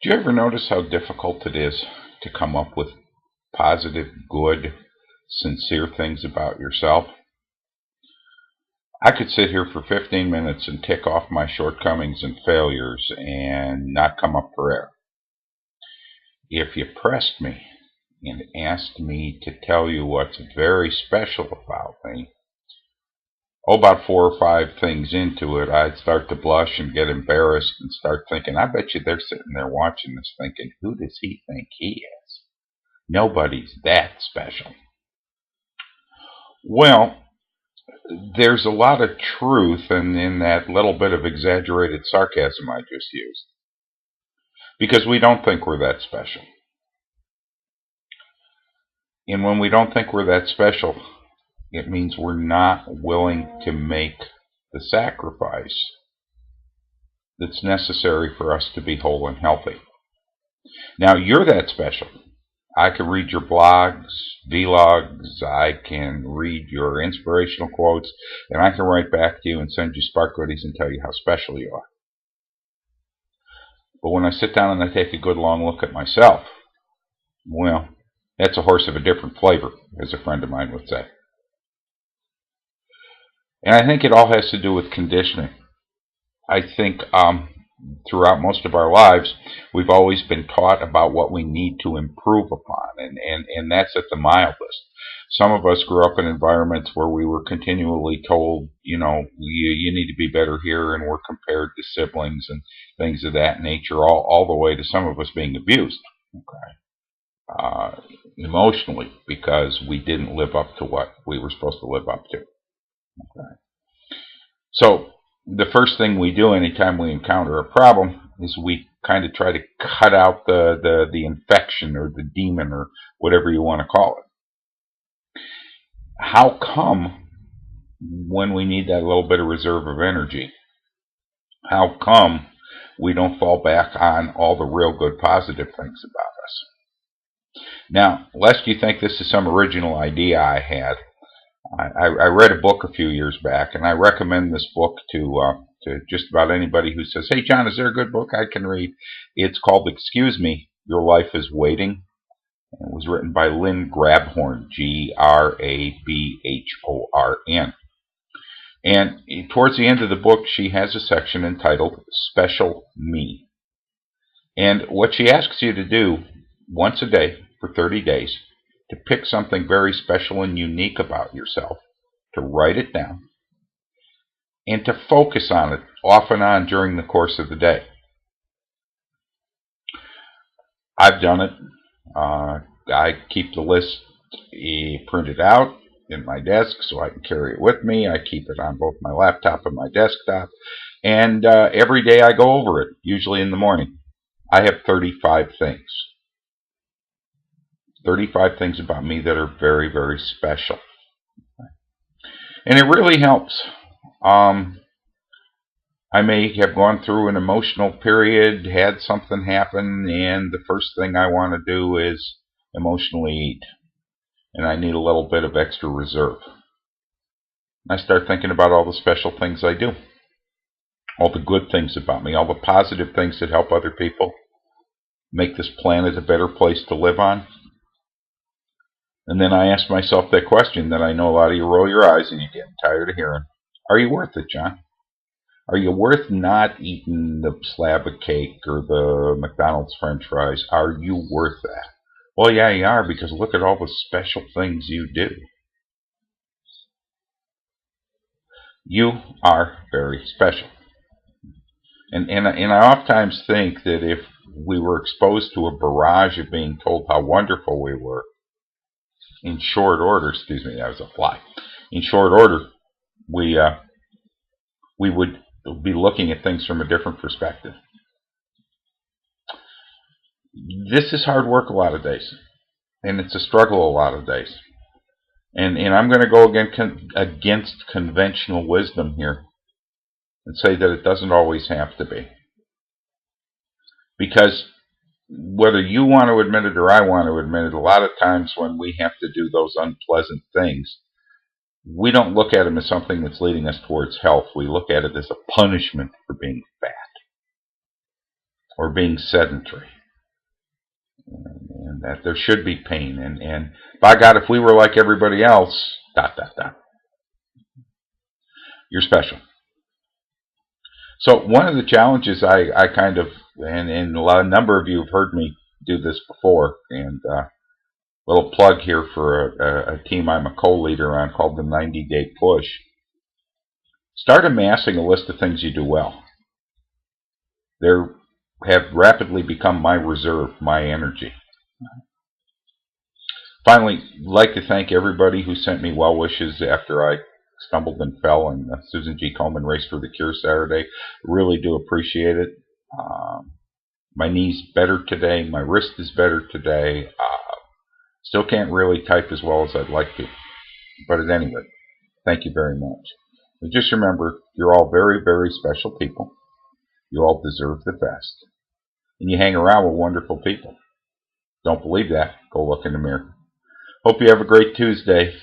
Do you ever notice how difficult it is to come up with positive, good, sincere things about yourself? I could sit here for 15 minutes and tick off my shortcomings and failures and not come up for air. If you pressed me and asked me to tell you what's very special about me, about 4 or 5 things into it, I'd start to blush and get embarrassed and start thinking, I bet you they're sitting there watching this thinking, who does he think he is? Nobody's that special. Well, there's a lot of truth in that little bit of exaggerated sarcasm I just used. Because we don't think we're that special. And when we don't think we're that special, it means we're not willing to make the sacrifice that's necessary for us to be whole and healthy. Now, you're that special. I can read your blogs, vlogs, I can read your inspirational quotes, and I can write back to you and send you spark goodies and tell you how special you are. But when I sit down and I take a good long look at myself, well, that's a horse of a different flavor, as a friend of mine would say. And I think it all has to do with conditioning. I think throughout most of our lives, we've always been taught about what we need to improve upon, and that's at the mildest. Some of us grew up in environments where we were continually told, you need to be better here, and we're compared to siblings and things of that nature, all the way to some of us being abused, emotionally, because we didn't live up to what we were supposed to live up to. Okay. So the first thing we do anytime we encounter a problem is we kind of try to cut out the infection or the demon or whatever you want to call it. How come when we need that little bit of reserve of energy, how come we don't fall back on all the real good positive things about us? Now, lest you think this is some original idea I had, I read a book a few years back, and I recommend this book to just about anybody who says, hey, John, is there a good book I can read? It's called Excuse Me, Your Life is Waiting. It was written by Lynn Grabhorn, Grabhorn. And towards the end of the book, she has a section entitled Special Me. And what she asks you to do once a day for 30 days, to pick something very special and unique about yourself, to write it down, and to focus on it off and on during the course of the day. I've done it. I keep the list printed out in my desk so I can carry it with me. I keep it on both my laptop and my desktop. And every day I go over it, usually in the morning. I have 35 things. 35 things about me that are very, very special. And it really helps. I may have gone through an emotional period, had something happen, and the first thing I want to do is emotionally eat. And I need a little bit of extra reserve. I start thinking about all the special things I do. All the good things about me, all the positive things that help other people, make this planet a better place to live on. And then I ask myself that question that I know a lot of you roll your eyes and you get tired of hearing. Are you worth it, John? Are you worth not eating the slab of cake or the McDonald's French fries? Are you worth that? Well, yeah, you are, because look at all the special things you do. You are very special. And I oftentimes think that if we were exposed to a barrage of being told how wonderful we were, in short order, excuse me, that was a fly. In short order, we would be looking at things from a different perspective. This is hard work a lot of days, and it's a struggle a lot of days. And I'm going to go against conventional wisdom here and say that it doesn't always have to be. Because whether you want to admit it or I want to admit it, a lot of times when we have to do those unpleasant things, we don't look at them as something that's leading us towards health. We look at it as a punishment for being fat. or being sedentary. And that there should be pain. And by God, if we were like everybody else, ... You're special. So one of the challenges I kind of, and a number of you have heard me do this before, and little plug here for a team I'm a co-leader on called the 90-Day Push. Start amassing a list of things you do well. They have rapidly become my reserve, my energy. Finally, I'd like to thank everybody who sent me well wishes after I stumbled and fell in the Susan G. Komen Race for the Cure Saturday. Really do appreciate it. My knee's better today. My wrist is better today. Still can't really type as well as I'd like to. But at any rate, thank you very much. And just remember, you're all very, very special people. You all deserve the best. And you hang around with wonderful people. Don't believe that? Go look in the mirror. Hope you have a great Tuesday.